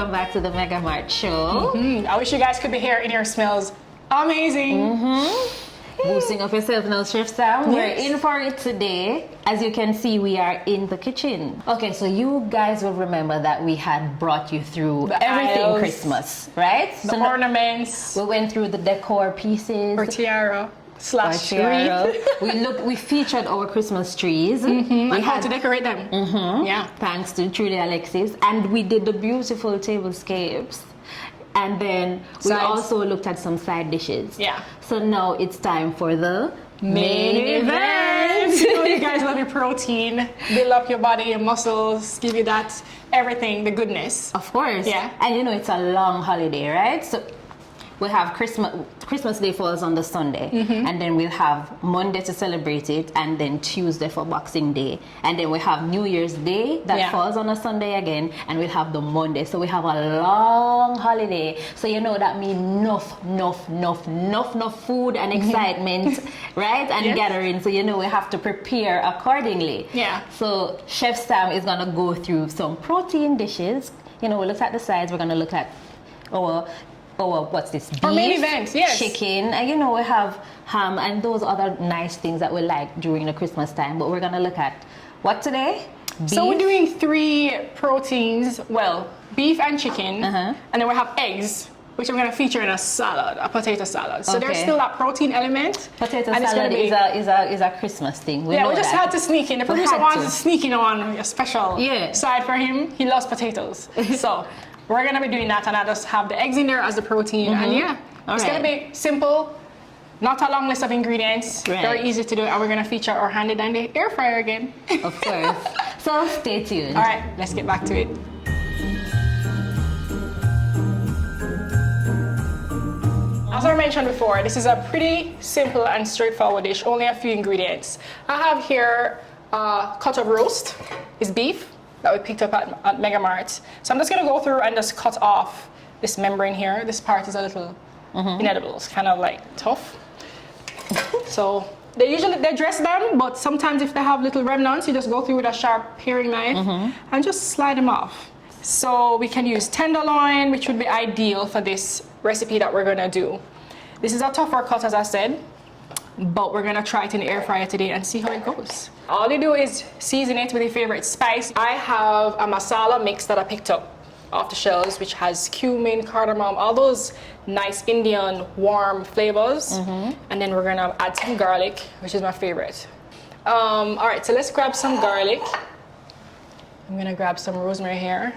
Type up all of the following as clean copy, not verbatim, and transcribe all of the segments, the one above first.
welcome back to the MegaMart show. I wish you guys could be here. In here smells amazing. Boosting up yourself now, Chef Sam. We're in for it today. As you can see, we are in the kitchen. Okay, so you guys will remember that we had brought you through everything aisles, Christmas, right? The ornaments. We went through the decor pieces. Or tiara. Slash wreath. We featured our Christmas trees. And how to decorate them. Yeah. Thanks to Trudy Alexis. And we did the beautiful tablescapes. And then we also looked at some side dishes. Yeah. So now it's time for the main event. You know, you guys love your protein, build up your body, your muscles, give you that everything, the goodness. Of course. Yeah. And you know it's a long holiday, right? So we have Christmas Day falls on the Sunday, and then we'll have Monday to celebrate it, and then Tuesday for Boxing Day, and then we have New Year's Day that falls on a Sunday again, and we'll have the Monday. So we have a long holiday. So you know that means enough food and excitement, right? And gathering. So you know we have to prepare accordingly. Yeah. So Chef Sam is gonna go through some protein dishes. You know, we look at the sides. We're gonna look at our what's this? Beef, our main event, yes. Chicken, and you know we have ham and those other nice things that we like during the Christmas time. But we're gonna look at what today? Beef. So we're doing 3 proteins. Well, beef and chicken, and then we have eggs, which I'm gonna feature in a salad, a potato salad. So there's still that protein element. Potato salad is a Christmas thing. We just had to sneak in. The producer wants to sneak in on a special side for him. He loves potatoes, so. We're gonna be doing that, and I just have the eggs in there as the protein, and it's gonna be simple, not a long list of ingredients, very easy to do, and we're gonna feature our handy dandy air fryer again. Of course. So stay tuned. All right, let's get back to it. As I mentioned before, this is a pretty simple and straightforward dish, only a few ingredients. I have here a cut of roast, it's beef that we picked up at MegaMart. So I'm just gonna go through and just cut off this membrane here. This part is a little inedible, it's kind of like tough. So they dress them, but sometimes if they have little remnants, you just go through with a sharp paring knife and just slide them off. So we can use tenderloin, which would be ideal for this recipe that we're gonna do. This is a tougher cut, as I said, but we're gonna try it in the air fryer today and see how it goes. All you do is season it with your favorite spice. I have a masala mix that I picked up off the shelves, which has cumin, cardamom, all those nice Indian warm flavors. And then we're gonna add some garlic, which is my favorite. All right, so let's grab some garlic. I'm gonna grab some rosemary here.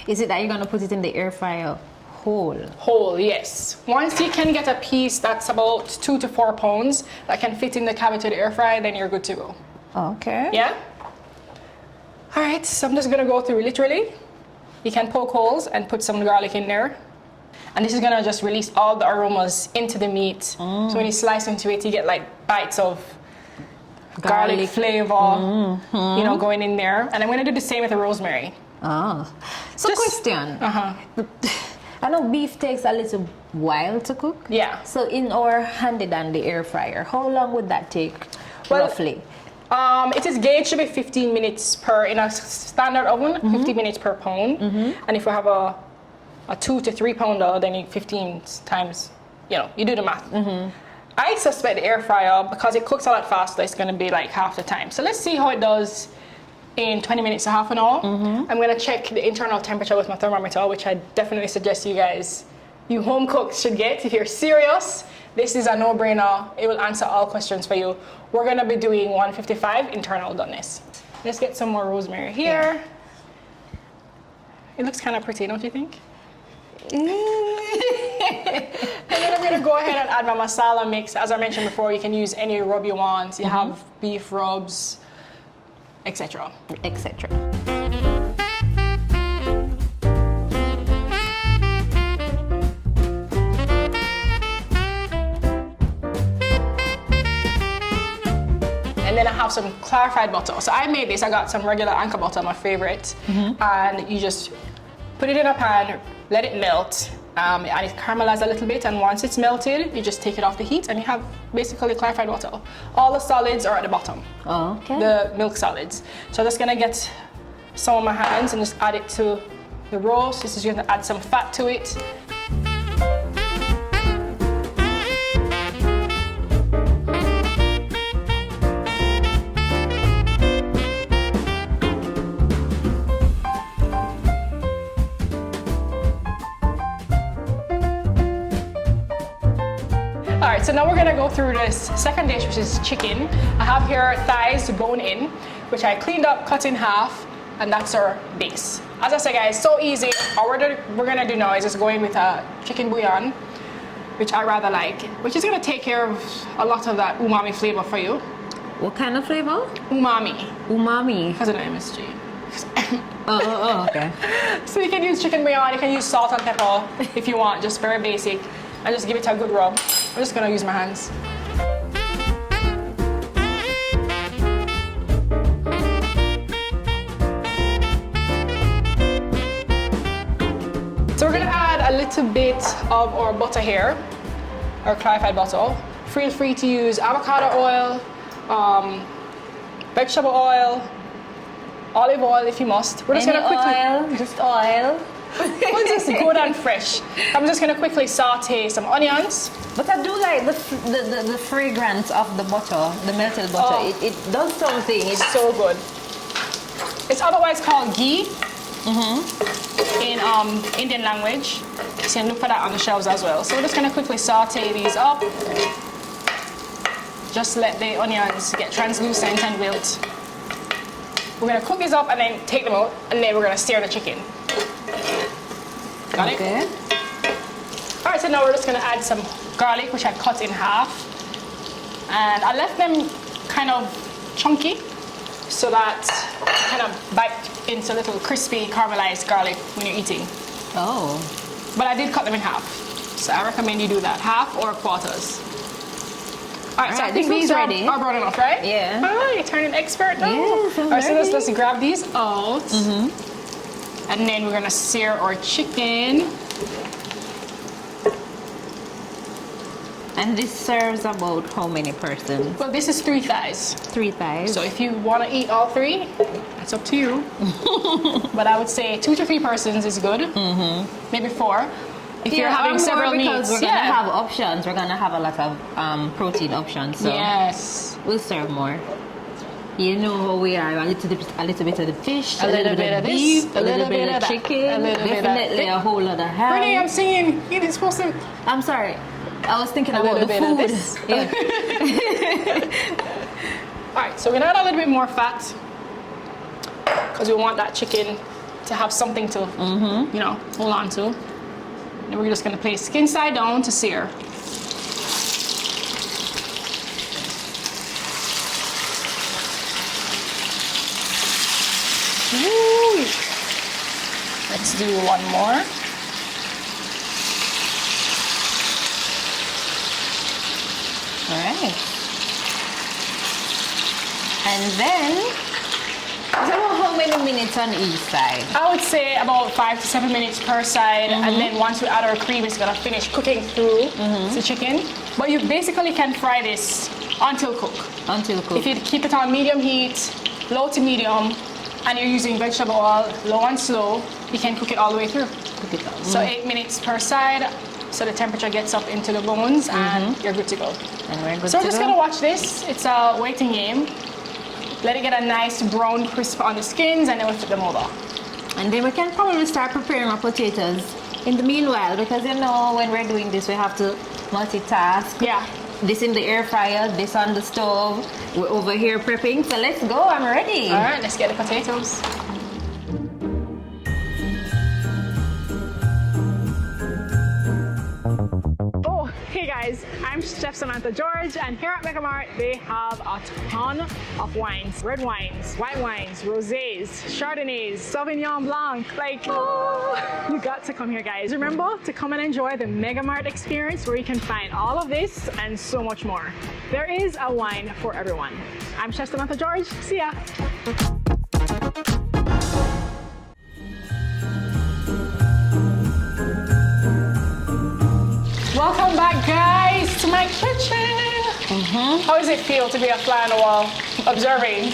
Is it that you're gonna put it in the air fryer? Whole, yes. Once you can get a piece that's about 2 to 4 pounds that can fit in the cavity of the air fryer, then you're good to go. Okay. Yeah? All right, so I'm just gonna go through literally. You can poke holes and put some garlic in there. And this is gonna just release all the aromas into the meat. So when you slice into it, you get like bites of garlic flavor, you know, going in there. And I'm gonna do the same with the rosemary. So question. I know beef takes a little while to cook. Yeah. So in our handy dandy air fryer, how long would that take roughly? It is gauged to be 15 minutes in a standard oven, 15 minutes per pound. And if you have a 2 to 3 pounder, then you 15 times, you know, you do the math. I suspect the air fryer, because it cooks a lot faster, it's gonna be like half the time. So let's see how it does in 20 minutes to half an hour. I'm gonna check the internal temperature with my thermometer, which I definitely suggest you home cooks should get. If you're serious, this is a no-brainer. It will answer all questions for you. We're gonna be doing 155 internal doneness. Let's get some more rosemary here. It looks kind of pretty, don't you think? And then I'm gonna go ahead and add my masala mix. As I mentioned before, you can use any rub you want. You have beef rubs, etc. etc. And then I have some clarified butter. So I made this, I got some regular Anchor butter, my favorite. And you just put it in a pan, let it melt, and it caramelizes a little bit, and once it's melted, you just take it off the heat and you have basically clarified butter. All the solids are at the bottom. Oh, okay. The milk solids. So I'm just gonna get some on my hands and just add it to the roast. This is going to add some fat to it. All right, so now we're gonna go through this second dish, which is chicken. I have here thighs bone in, which I cleaned up, cut in half, and that's our base. As I said, guys, so easy. All we're gonna do now is just go in with a chicken bouillon, which I rather like, which is gonna take care of a lot of that umami flavor for you. What kind of flavor? Umami. Umami. Because of the MSG. Okay. So you can use chicken bouillon, you can use salt and pepper if you want, just very basic. And just give it a good rub. I'm just gonna use my hands. So we're gonna add a little bit of our butter here, our clarified butter. Feel free to use avocado oil, vegetable oil, olive oil if you must. We're just gonna quickly oil, just oil. It's just good and fresh. I'm just gonna quickly saute some onions. But I do like the fragrance of the butter, the melted butter. Oh. It does something. It's So good. It's otherwise called ghee in Indian language. You can look for that on the shelves as well. So we're just gonna quickly saute these up. Just let the onions get translucent and wilt. We're gonna cook these up and then take them out, and then we're gonna sear the chicken. Got okay. it? All right, so now we're just gonna add some garlic, which I cut in half. And I left them kind of chunky so that you kind of bite into little crispy caramelized garlic when you're eating. Oh. But I did cut them in half. So I recommend you do that, half or quarters. All right, so I think these are brown enough, right? Yeah. Oh, you're turning expert now. Yes, All right, so let's grab these out. And then we're gonna sear our chicken. And this serves about how many persons? Well, this is 3 thighs. 3 thighs. So if you want to eat all 3, it's up to you. But I would say 2 to 3 persons is good. Maybe 4. If you're having several because meats, we're gonna have options. We're gonna have a lot of protein options. So yes, we'll serve more. You know how we are. A little bit of the fish, a little bit of beef, this, a little bit of that, chicken, a little bit of definitely a whole lot of ham. Brittany, I'm singing. You're supposed to. I'm sorry. I was thinking A about little the bit of food. this. Yeah. All right, so we're gonna add a little bit more fat because we want that chicken to have something to, you know, hold on to. And we're just gonna place skin side down to sear. Woo. Let's do one more. All right. And then, so how many minutes on each side? I would say about 5 to 7 minutes per side, and then once we add our cream, it's gonna finish cooking through the chicken. But you basically can fry this until cook. Until cook. If you keep it on medium heat, low to medium, and you're using vegetable oil, low and slow, you can cook it all the way through. Cook it up. So 8 minutes per side, so the temperature gets up into the bones, and you're good to go. And we're good So to we're just go. gonna watch this. It's a waiting game. Let it get a nice brown crisp on the skins, and then we'll flip them over. And then we can probably start preparing our potatoes in the meanwhile, because you know when we're doing this we have to multitask. Yeah. This in the air fryer, this on the stove. We're over here prepping, so let's go. I'm ready. All right, let's get the potatoes. Oh, hey guys, I'm Chef Samantha George, and here at MegaMart, they have a ton of wines. Red wines, white wines, rosés, Chardonnays, Sauvignon Blanc. Like, you got to come here, guys. Remember to come and enjoy the MegaMart experience, where you can find all of this and so much more. There is a wine for everyone. I'm Chef Samantha George. See ya. Welcome back, guys, to my kitchen. How does it feel to be a fly on the wall? observing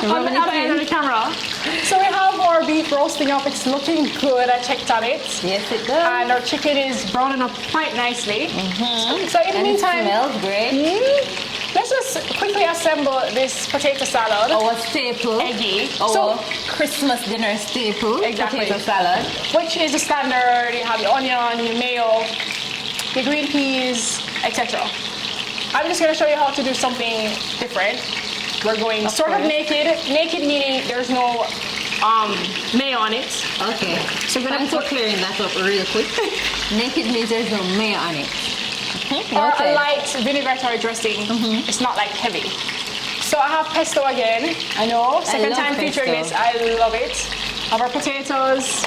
on the other end of the camera. So we have our beef roasting up. It's looking good. I checked on it. Yes, it does. And our chicken is browning up quite nicely. So in the meantime, it smells great. Let's just quickly assemble this potato salad. Our staple. Eggy. Our Christmas dinner staple. Exactly. Potato salad. Which is the standard. You have your onion, your mayo, your green peas, etc. I'm just going to show you how to do something different. We're going sort of naked. Naked meaning there's no mayo on it. Okay. So we're going to put clearing that up real quick. Naked means there's no mayo on it. Or a light vinaigrette dressing. It's not like heavy. So I have pesto again. I know, second time featuring this. I love it. Our potatoes.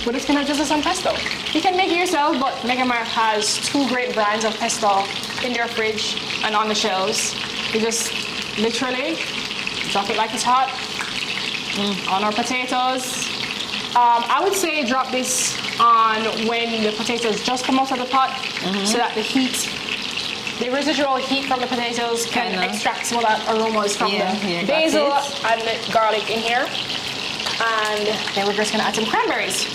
We're just gonna drizzle some pesto. You can make it yourself, but MegaMart has 2 great brands of pesto in their fridge and on the shelves. You just literally drop it like it's hot on our potatoes. I would say drop this on when the potatoes just come out of the pot, so that the heat, the residual heat from the potatoes can extract some of that aromas from the basil and the garlic in here. And then we're just gonna add some cranberries.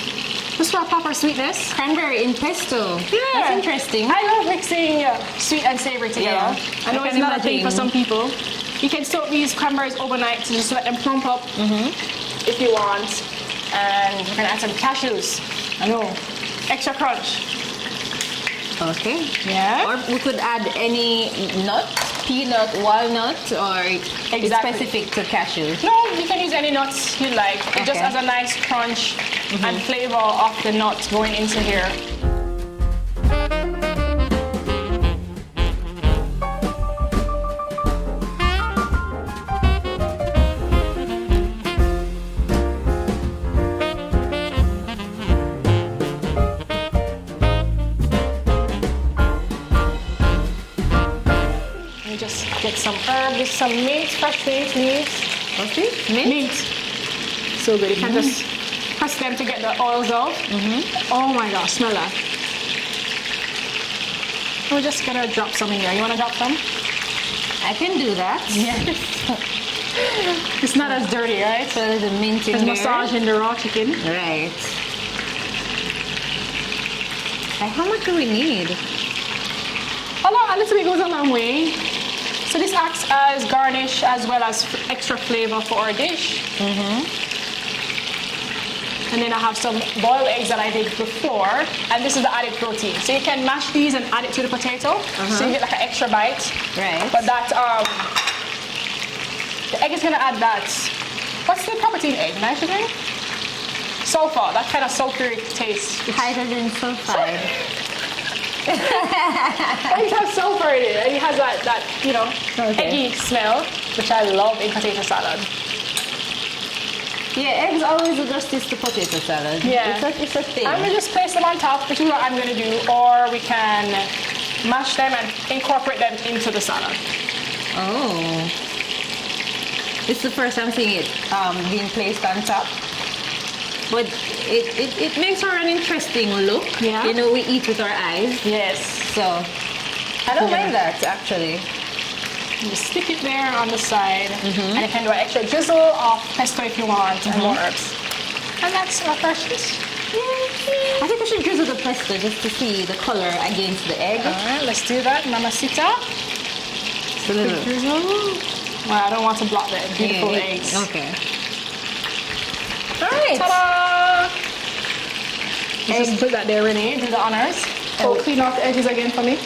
Just for a proper sweetness. Cranberry in pesto. Yeah. That's interesting. I love mixing sweet and savory together. Yeah. I know it's not a thing for some people. You can soak these cranberries overnight to just let them plump up if you want. And we're gonna add some cashews. I know, extra crunch. Okay. Yeah. Or we could add any nut, peanut, walnut, or it's specific to cashews. No, you can use any nuts you like. It just has a nice crunch and flavor of the nuts going into here. Just get some herbs, some meat, fresh meat. Okay, Meat. So good. You can just press them to get the oils out. Oh my gosh, smell that. We're just gonna drop some in here. You wanna drop some? I can do that. Yeah. It's not as dirty, right? So there's a mint in There's there. massage in the raw chicken. Right. How much do we need? A little bit goes a long way. So this acts as garnish as well as extra flavor for our dish. And then I have some boiled eggs that I did before, and this is the added protein. So you can mash these and add it to the potato, so you get like an extra bite. Right. But that, the egg is gonna add that. What's the property in egg? Nitrogen? Sulfur, that kind of sulfuric taste. Hydrogen sulfide. Eggs have sulfur in it, and it has that you know, eggy smell, which I love in potato salad. Yeah, eggs always do justice to potato salad. Yeah. It's a thing. I'm going to just place them on top, which is what I'm going to do, or we can mash them and incorporate them into the salad. Oh. It's the first time seeing it being placed on top. But it makes for an interesting look. Yeah. You know, we eat with our eyes. Yes. So I don't mind that, actually. Just stick it there on the side, and you can do an extra drizzle of pesto if you want, and more herbs. And that's our first dish. I think we should drizzle the pesto just to see the color against the egg. All right, let's do that, mamacita. Just a little drizzle. Well, I don't want to block the beautiful eggs. Okay. All right. Ta-da! Just put that there, Renee. Do the honors. Oh, clean off the edges again for me.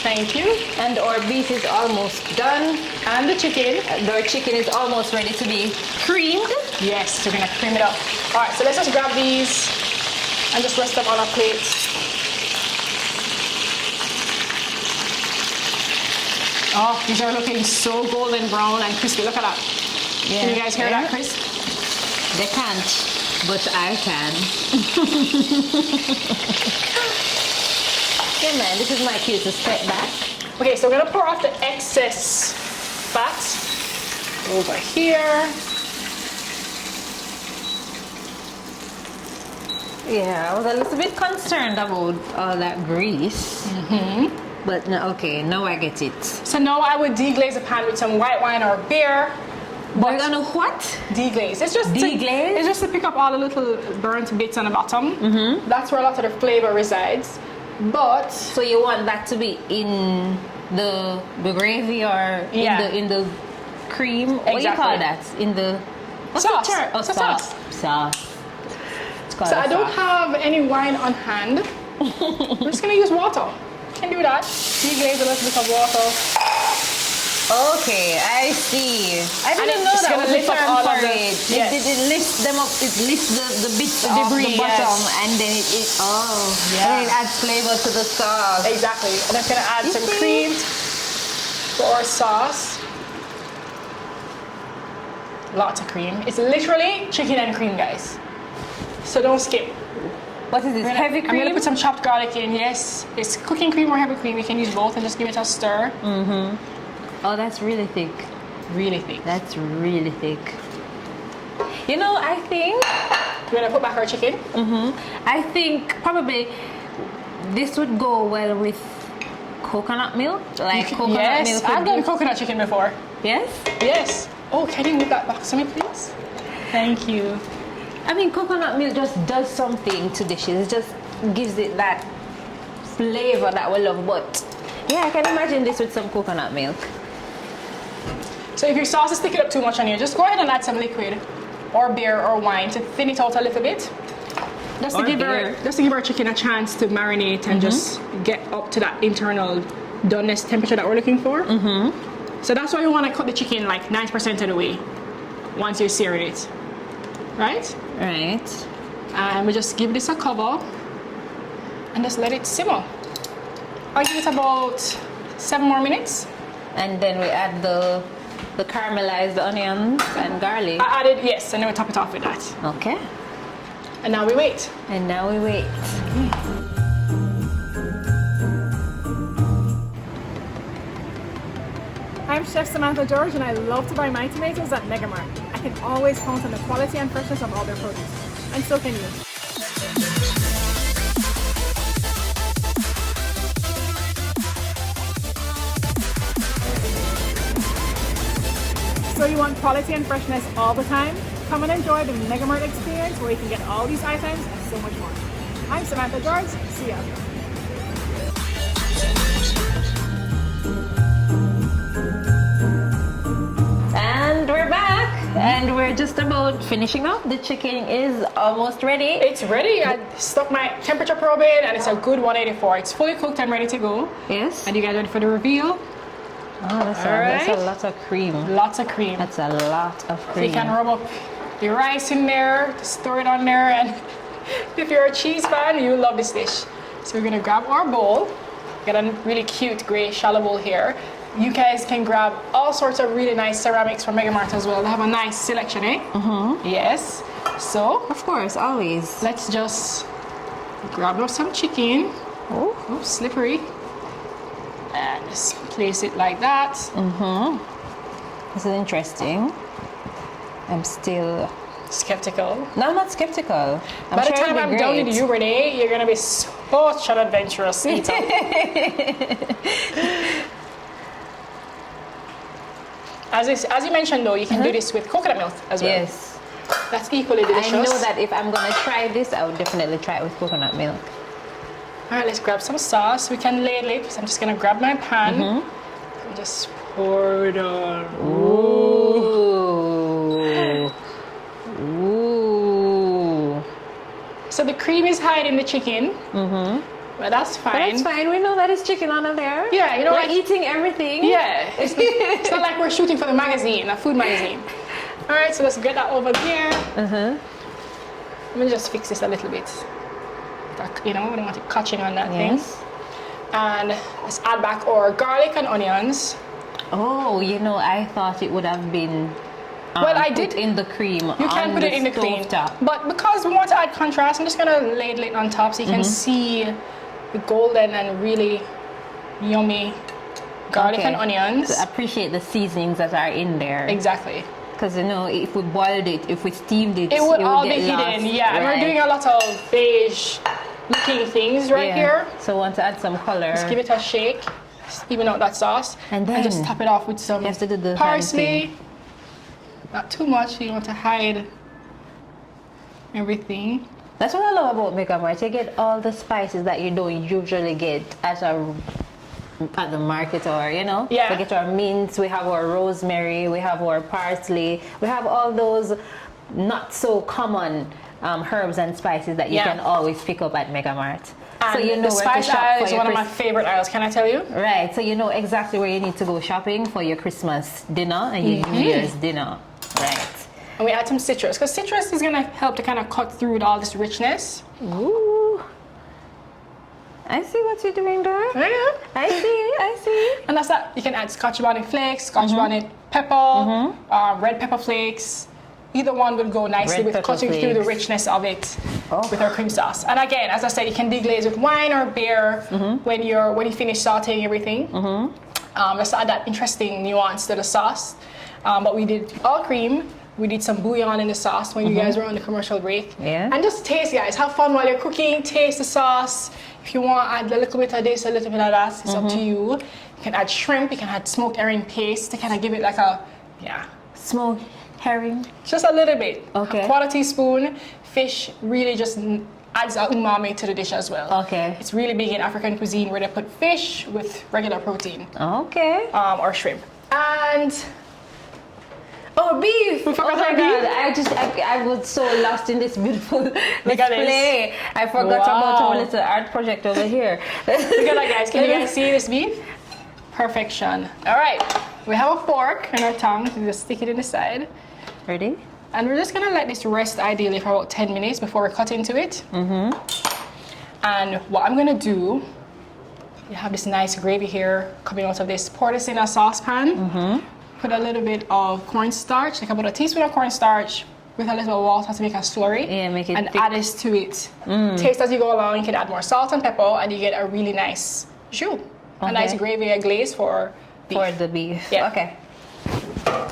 Thank you. And our beef is almost done. And the chicken. And our chicken is almost ready to be creamed. Yes, we're gonna cream it up. All right, so let's just grab these and just rest them on our plate. Oh, these are looking so golden brown and crispy. Look at that. Yeah. Can you guys hear that, Chris? They can't, but I can. Okay, man, this is my cue to step back. Okay, so we're gonna pour off the excess fat over here. Yeah, I was a little bit concerned about all that grease. But no, okay, now I get it. So now I would deglaze the pan with some white wine or beer. We're gonna what? Deglaze. It's just deglaze. It's just to pick up all the little burnt bits on the bottom. That's where a lot of the flavor resides. But so you want that to be in the gravy or in the cream? Exactly. What do you call that? In the sauce. Sauce. So I don't have any wine on hand. I'm just gonna use water. Can do that. Deglaze a little bit of water. Okay, I see. I didn't know that was the term for it. It lifts them up. It lifts the bits off the bottom, and then it and it adds flavor to the sauce. Exactly. And I'm gonna add some cream for our sauce. Lots of cream. It's literally chicken and cream, guys. So don't skip. What is this? Heavy cream? I'm gonna put some chopped garlic in. Yes, it's cooking cream or heavy cream. You can use both and just give it a stir. Oh, that's really thick. Really thick. That's really thick. You know, I think... We're gonna put back our chicken. I think probably this would go well with coconut milk. Like coconut milk. I've done coconut chicken before. Yes? Yes. Oh, can you move that back to me, please? Thank you. I mean, coconut milk just does something to dishes. It just gives it that flavor that we love. But yeah, I can imagine this with some coconut milk. So if your sauce is sticking up too much on you, just go ahead and add some liquid or beer or wine to thin it out a little bit. Just to give our chicken a chance to marinate and just get up to that internal doneness temperature that we're looking for. So that's why you want to cut the chicken like 90% of the way once you sear it. Right? Right. And we just give this a cover and just let it simmer. I'll give it about 7 more minutes. And then we add the caramelized onions and garlic. I added, yes, and then we top it off with that. Okay. And now we wait. And now we wait. I'm Chef Samantha George, and I love to buy my tomatoes at MegaMart. I can always count on the quality and freshness of all their produce. And so can you. So you want quality and freshness all the time? Come and enjoy the MegaMart experience where you can get all these items and so much more. I'm Samantha George. See ya. And we're back. And we're just about finishing up. The chicken is almost ready. It's ready. I stuck my temperature probe in and it's a good 184. It's fully cooked and ready to go. Yes. And you guys ready for the reveal? Oh, that's a lot of cream. Lots of cream. That's a lot of cream. So you can rub up your rice in there, store it on there, and if you're a cheese fan, you'll love this dish. So we're gonna grab our bowl. Got a really cute gray shallow bowl here. You guys can grab all sorts of really nice ceramics from MegaMart as well. They have a nice selection, eh? Yes. So, of course, always. let's just grab us some chicken. Oh, slippery. And just place it like that. This is interesting. I'm still skeptical. No, I'm not skeptical. By the time I'm done with you, Renee, you're gonna be such an adventurous eater. As you mentioned though, you can do this with coconut milk as well. Yes. That's equally delicious. I know that if I'm gonna try this, I would definitely try it with coconut milk. All right, let's grab some sauce. We can ladle it. So I'm just gonna grab my pan and just pour it on. Ooh. Ooh. So the cream is hiding the chicken. But that's fine. But that's fine. We know that it's chicken under there. Yeah, you know, we're eating everything. Yeah, it's not like we're shooting for the magazine, a food magazine. All right, so let's get that over there. Let me just fix this a little bit. You know, we don't want it catching on that thing. And let's add back our garlic and onions. Oh, you know, I thought it would have been well, I did in the cream. You can put it in the cream, but because we want to add contrast, I'm just gonna ladle it on top so you can see the golden and really yummy garlic and onions. So appreciate the seasonings that are in there. Exactly. Because you know, if we boiled it, if we steamed it, it would all be get hidden. Lost. Yeah, and we're doing a lot of beige looking things right here. So want to add some color. Just give it a shake, even out that sauce, and then just top it off with some parsley. Not too much. You want to hide everything. That's what I love about MegaMart. You get all the spices that you don't usually get at the market, or you know. Yeah. We get our mints, we have our rosemary, we have our parsley, we have all those not so common herbs and spices that you can always pick up at MegaMart. And so you know the spice aisle is one of my favorite aisles, can I tell you? Right, so you know exactly where you need to go shopping for your Christmas dinner and your New Year's dinner. Right. And we add some citrus, because citrus is going to help to kind of cut through all this richness. Ooh. I see what you're doing there. Yeah. I see. And that's that. You can add Scotch bonnet flakes, Scotch bonnet pepper, red pepper flakes. Either one will go nicely with cutting through the richness of it with our cream sauce. And again, as I said, you can deglaze with wine or beer when you finish sauteing everything. Just add that interesting nuance to the sauce. But we did all cream. We did some bouillon in the sauce when you guys were on the commercial break. Yeah. And just taste, guys. Have fun while you're cooking. Taste the sauce. If you want, add a little bit of this, a little bit of that. It's up to you. You can add shrimp. You can add smoked herring paste to kind of give it like a, smoked herring. Just a little bit. Okay. A quarter teaspoon. Fish really just adds a umami to the dish as well. Okay. It's really big in African cuisine where they put fish with regular protein. Okay. Or shrimp. And beef! We forgot our beef. I was so lost in this beautiful display. I forgot about our little art project over here. Look at that, guys. Can you guys see this beef? Perfection. All right. We have a fork and our tongue. We just stick it in the side. Ready? And we're just gonna let this rest ideally for about 10 minutes before we cut into it. And what I'm gonna do, you have this nice gravy here coming out of this. Pour this in a saucepan. Put a little bit of cornstarch, like about a teaspoon of cornstarch with a little water to make a slurry. Yeah, make it and thick. add this to it. Taste as you go along. You can add more salt and pepper, and you get a really nice jus. A nice gravy, a glaze for beef. For the beef. Yeah. Okay.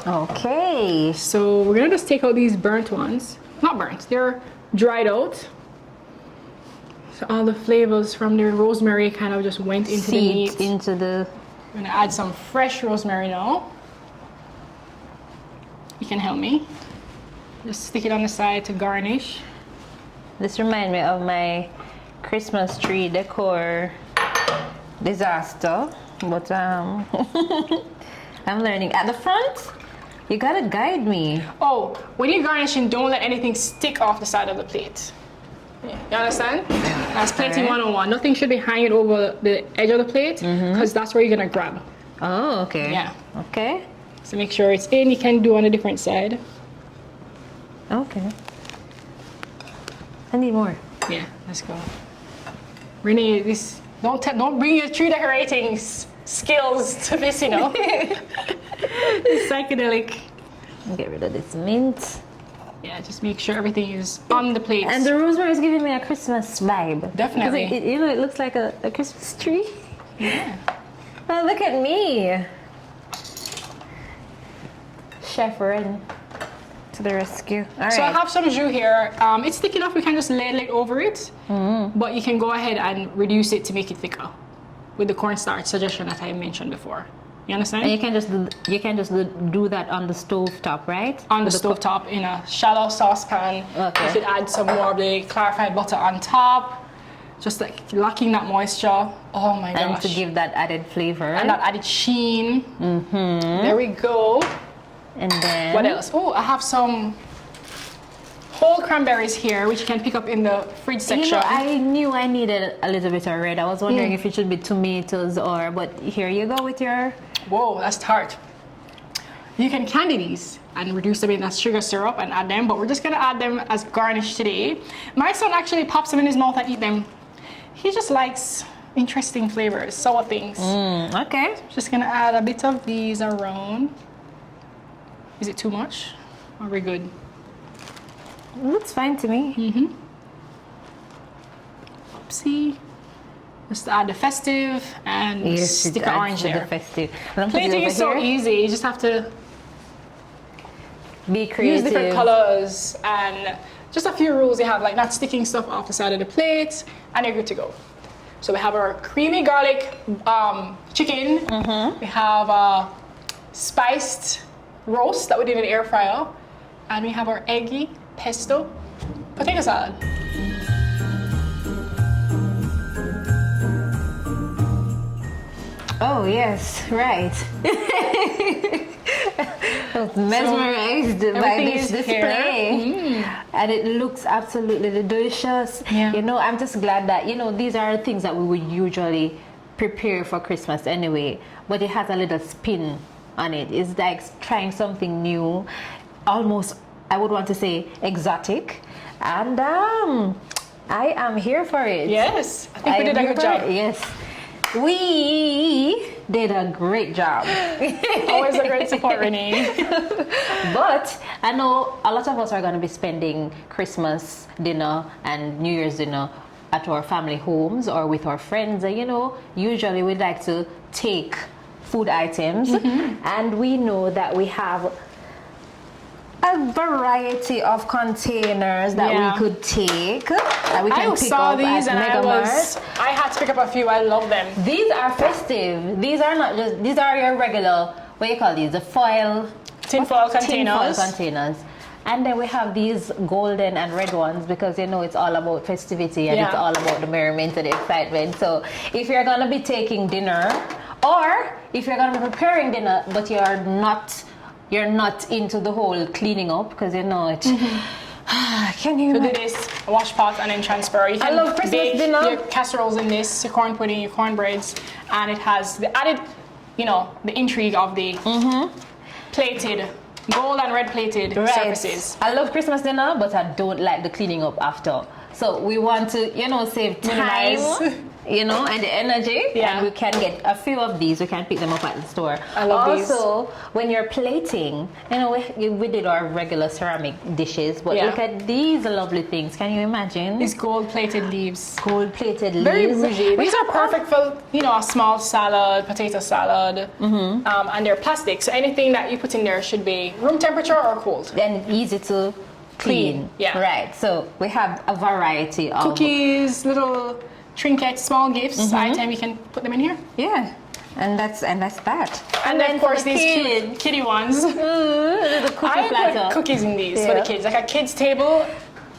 Okay. So we're gonna just take out these burnt ones. Not burnt, they're dried out. So all the flavors from the rosemary kind of just went into the meat. I'm gonna add some fresh rosemary now. You can help me. Just stick it on the side to garnish. This reminds me of my Christmas tree decor disaster, but I'm learning. At the front, you gotta guide me. Oh, when you're garnishing, don't let anything stick off the side of the plate. You understand? That's plating 101. Nothing should be hanging over the edge of the plate, because that's where you're gonna grab. Oh, okay. Yeah. Okay. So make sure it's in. You can do on a different side. Okay. I need more. Yeah, let's go. Renee, this don't bring your tree decorating skills to this, you know. It's psychedelic. Get rid of this mint. Yeah, just make sure everything is on the plate. And the rosemary is giving me a Christmas vibe. Definitely. It looks like a Christmas tree. Yeah. Oh, look at me. Chef Ren to the rescue. All right. So I have some jus here. It's thick enough, we can just ladle it over it. But you can go ahead and reduce it to make it thicker with the cornstarch suggestion that I mentioned before. You understand? And you can just do that on the stove top, right? On the stove top in a shallow saucepan. Okay. You could add some more of the clarified butter on top. Just like locking that moisture. Oh my gosh. And to give that added flavor. And that added sheen. There we go. And then what else? Oh, I have some whole cranberries here, which you can pick up in the fridge section. You know, I knew I needed a little bit of red. I was wondering if it should be tomatoes but here you go with your... Whoa, that's tart. You can candy these and reduce them in that sugar syrup and add them, but we're just gonna add them as garnish today. My son actually pops them in his mouth and eat them. He just likes interesting flavors, sour things. Okay. Just gonna add a bit of these around. Is it too much? Are we good? Looks fine to me. Oopsie. Just add the festive and stick an orange there. The festive. Plating is so easy. You just have to be creative. Use different colors and just a few rules you have, like not sticking stuff off the side of the plate, and you're good to go. So we have our creamy garlic chicken. We have a spiced roast that we did in the air fryer, and we have our eggy pesto potato salad. Oh yes, right. I was mesmerized by this display, and it looks absolutely delicious. Yeah. You know, I'm just glad that, you know, these are things that we would usually prepare for Christmas anyway, but it has a little spin on it. It's like trying something new, almost, I would want to say, exotic, and I am here for it. Yes, I think we did a good job. Yes. We did a great job. Always a great support, Renee. But I know a lot of us are going to be spending Christmas dinner and New Year's dinner at our family homes or with our friends. And, you know, usually we like to take food items, and we know that we have a variety of containers that we could take, that we can pick up at MegaMart. I had to pick up a few. I love them. These are festive. These are not just, these are your regular, what do you call these? The tin foil containers. And then we have these golden and red ones because, you know, it's all about festivity and it's all about the merriment and the excitement. So if you're going to be taking dinner, or if you're going to be preparing dinner but you're not into the whole cleaning up, because you know it. Can you do this, wash pot and then transfer? You can love Christmas bake dinner. your casseroles in this, your corn pudding, your cornbreads, and it has the added, you know, the intrigue of the plated, gold and red plated surfaces. I love Christmas dinner, but I don't like the cleaning up after. So we want to, you know, save time. You know, and the energy, and we can get a few of these. We can pick them up at the store. I love these. Also, when you're plating, you know, we did our regular ceramic dishes, but look at these lovely things. Can you imagine? These gold-plated leaves. Gold-plated leaves. Very bougie. These are perfect for, you know, a small salad, potato salad, and they're plastic. So anything that you put in there should be room temperature or cold. And easy to clean. Yeah. Right. So we have a variety of cookies, little trinkets, small gifts, item, you can put them in here. Yeah, and that's that. And then of course these cute kitty ones. The cookie I platter. put cookies in these for the kids, like a kids table.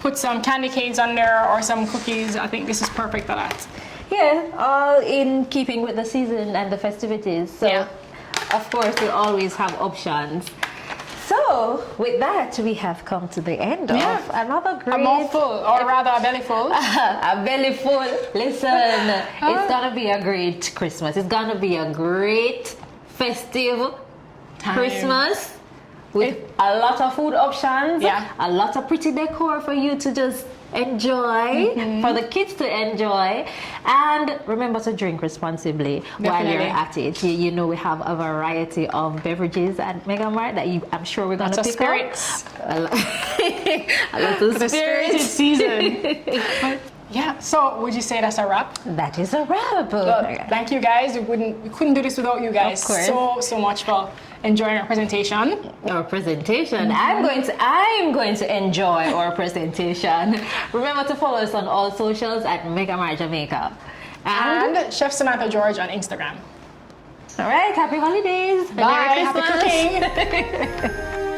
Put some candy canes on there or some cookies. I think this is perfect for that. Yeah, all in keeping with the season and the festivities. So, of course, we always have options. So, with that, we have come to the end of another great... A mouthful, or rather a belly full. A belly full. Listen, it's gonna be a great Christmas. It's gonna be a great festive Christmas with a lot of food options, a lot of pretty decor for you to just enjoy, for the kids to enjoy, and remember to drink responsibly while you're at it. You know, we have a variety of beverages at MegaMart that I'm sure we're going to pick up. A lot of spirited season. Yeah, so would you say that's a wrap? That is a wrap. Thank you guys. We couldn't do this without you guys. Of course. So much for enjoying our presentation. I'm going to enjoy our presentation. Remember to follow us on all socials at MegaMart Jamaica. And Chef Samantha George on Instagram. All right, happy holidays. Bye. Happy cooking.